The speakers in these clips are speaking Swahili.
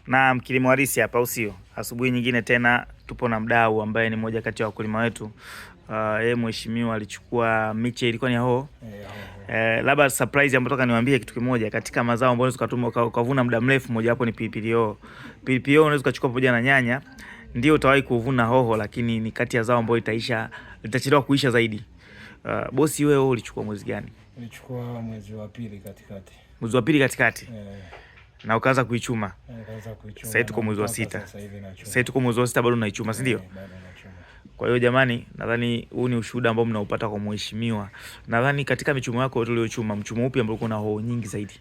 Na Kilimo Halisi hapa usio. Asubuhi nyingine tena tupo na mdau ambaye ni mmoja kati ya wakulima wetu. Yeye mheshimiwa alichukua miche ilikuwa ni hoho. Labda surprise ambayo nataka niwaambie kitu kimoja, katika mazao ambayo unaweza kuvuna muda mrefu, moja wapo ni pilipili hoho. Pilipili hoho unaweza kuchukua pamoja na nyanya, ndio utawahi kuvuna hoho, lakini ni kati ya zao ambayo litachelewa kuisha zaidi. Bosi, wewe ulichukua mwezi gani? Nilichukua mwezi wa pili katikati. Mwezi wa pili katikati? Na ukaanza kuichuma. Sasa tuko mwezi wa 6. Sasa tuko mwezi wa 6 bado unaichuma, si ndio? Kwa hiyo jamani, nadhani huu ni ushuhuda ambao mnaupata kwa mheshimiwa. Nadhani katika michumo yako uliochuma, mchumo upi ambao uko na hoho nyingi zaidi?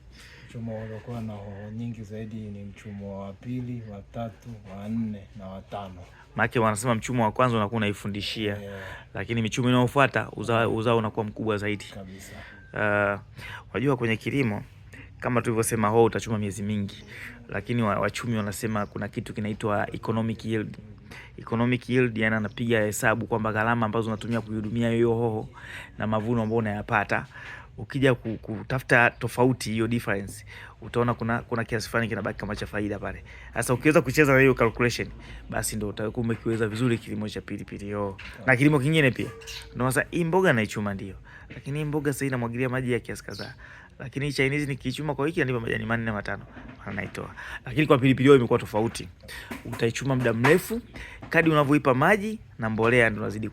Mchumo uliokuwa na hoho nyingi zaidi ni mchumo wa pili, wa tatu, wa 4 na wa 5. Maana wanasema mchumo wa kwanza unakuwa unaifundishia, lakini michumo inayofuata uzao unakuwa mkubwa zaidi kabisa. Unajua kwenye kilimo kama tulivyosema, hoho utachuma miezi mingi, lakini wachumi wanasema kuna kitu kinaitwa economic yield. Economic yield yana anapiga hesabu kwamba gharama ambazo unatumia kuhudumia hiyo hoho na mavuno ambayo unayapata, ukija kutafuta tofauti hiyo difference, utaona kuna kiasi fulani kinabaki kama cha faida pale. Sasa ukiweza kucheza na hiyo calculation, basi ndio utakuwa umekiweza vizuri kilimo cha pilipili hoho na kilimo kingine pia. Ndio sasa hii mboga naichuma ndio, lakini hii mboga sasa inamwagilia maji ya kiasi kadhaa, lakini Chinese nikichuma kwa wiki ndipo majani 4 5 anaitoa. Lakini kwa pilipili hoho imekuwa tofauti, utaichuma muda mrefu, kadi unavyoipa maji na mbolea ndio unazidi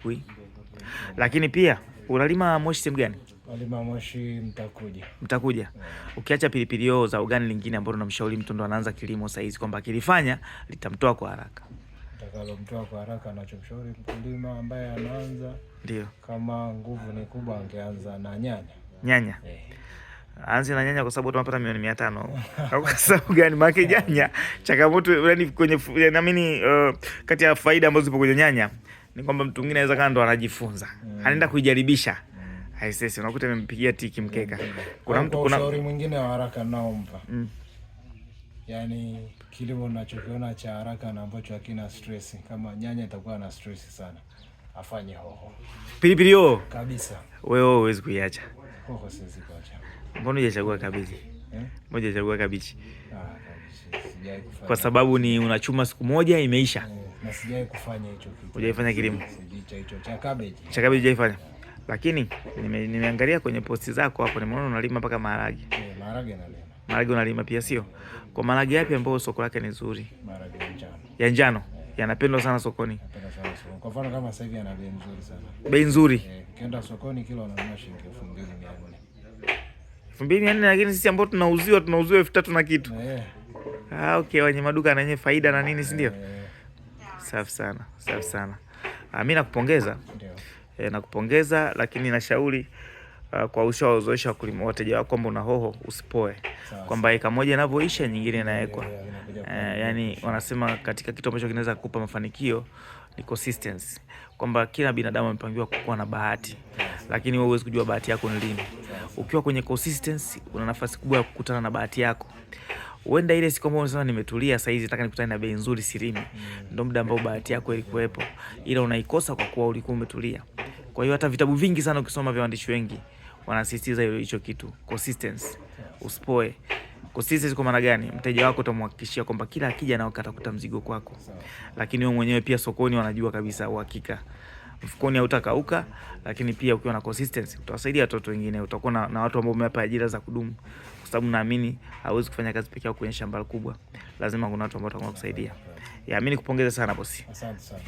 Lakini pia unalima Moshi sehemu gani? Unalima Moshi Mtakuja. Ukiacha pilipili hoho, za ugani lingine ambalo unamshauri mtu ndo anaanza kilimo sasa hizi kwamba kilifanya litamtoa kwa haraka? Mtoa kwa haraka anachomshauri mkulima ambaye anaanza, ndio kama nguvu ni kubwa angeanza na nyanya. Anzi na nyanya kwa sababu tunapata milioni 500. Kwa sababu gani? Maana nyanya changamoto yani kwenye naamini kati ya faida ambazo zipo kwenye nyanya ni kwamba mtu mwingine anaweza kando anajifunza. Anaenda kuijaribisha. Haisesi unakuta imempigia tiki mkeka. Kuna ushauri mwingine wa haraka naomba. Yaani kilimo ninachokiona cha haraka na ambacho hakina stress, kama nyanya itakuwa na stress sana, afanye hoho. Pilipili hoho kabisa. Wewe huwezi kuiacha. Hoho siwezi kuacha. Mbona hujachagua kabichi? Mbona hujachagua kabichi? Kabichi sijai kufanya. Kwa sababu ni unachuma siku moja imeisha. Na sijai kufanya hicho kitu. Hujaifanya kilimo? Hicho cha cabbage. Cha cabbage hujaifanya. Lakini nimeangalia kwenye posti zako hapo, nimeona unalima mpaka maharage. Maharage nalima. Maharage unalima pia sio? Kwa maharage yapi ambayo soko lake ni nzuri? Maharage ya njano. Ya njano yanapendwa sana sokoni. Yanapendwa sana sokoni. Kwa mfano kama sasa hivi yana bei nzuri sana. Bei nzuri? Ukienda sokoni kilo unanunua shilingi 2400. 2400, lakini sisi ambao tunauziwa 3000 na kitu. Okay, wenye maduka na yenye faida na nini, si ndio? Safi sana, safi sana. Mimi nakupongeza. Ndio. Nakupongeza, lakini nashauri kwa ushauri wakulima wateja wako kwamba una hoho usipoe. Kwamba eka moja inavyoisha nyingine inawekwa. Yani wanasema katika kitu ambacho kinaweza kukupa mafanikio ni consistency. Kwamba kila binadamu amepangiwa kuwa na bahati, lakini wewe huwezi kujua bahati yako ni lini. Ukiwa kwenye consistency una nafasi kubwa ya kukutana na bahati yako. Uenda ile siku ambayo unasema nimetulia sasa hizi nataka nikutane na bei nzuri Sirimi, ndio muda ambao bahati yako ilikuwepo, ila unaikosa kwa kuwa ulikuwa umetulia. Kwa hiyo hata vitabu vingi sana ukisoma vya waandishi wengi wanasisitiza hicho kitu, consistency. Usipoe. Consistency kwa maana gani? Mteja wako utamhakikishia kwamba kila akija na atakuta mzigo kwako. Lakini wewe mwenyewe pia sokoni wanajua kabisa uhakika. Mfukoni hautakauka, lakini pia ukiwa na consistency utawasaidia watoto wengine, utakuwa na watu ambao umewapa ajira za kudumu. Kwa sababu naamini hauwezi kufanya kazi peke yako kwenye shamba kubwa. Lazima kuna watu ambao watakusaidia. Mimi nikupongeza sana bosi. Asante sana.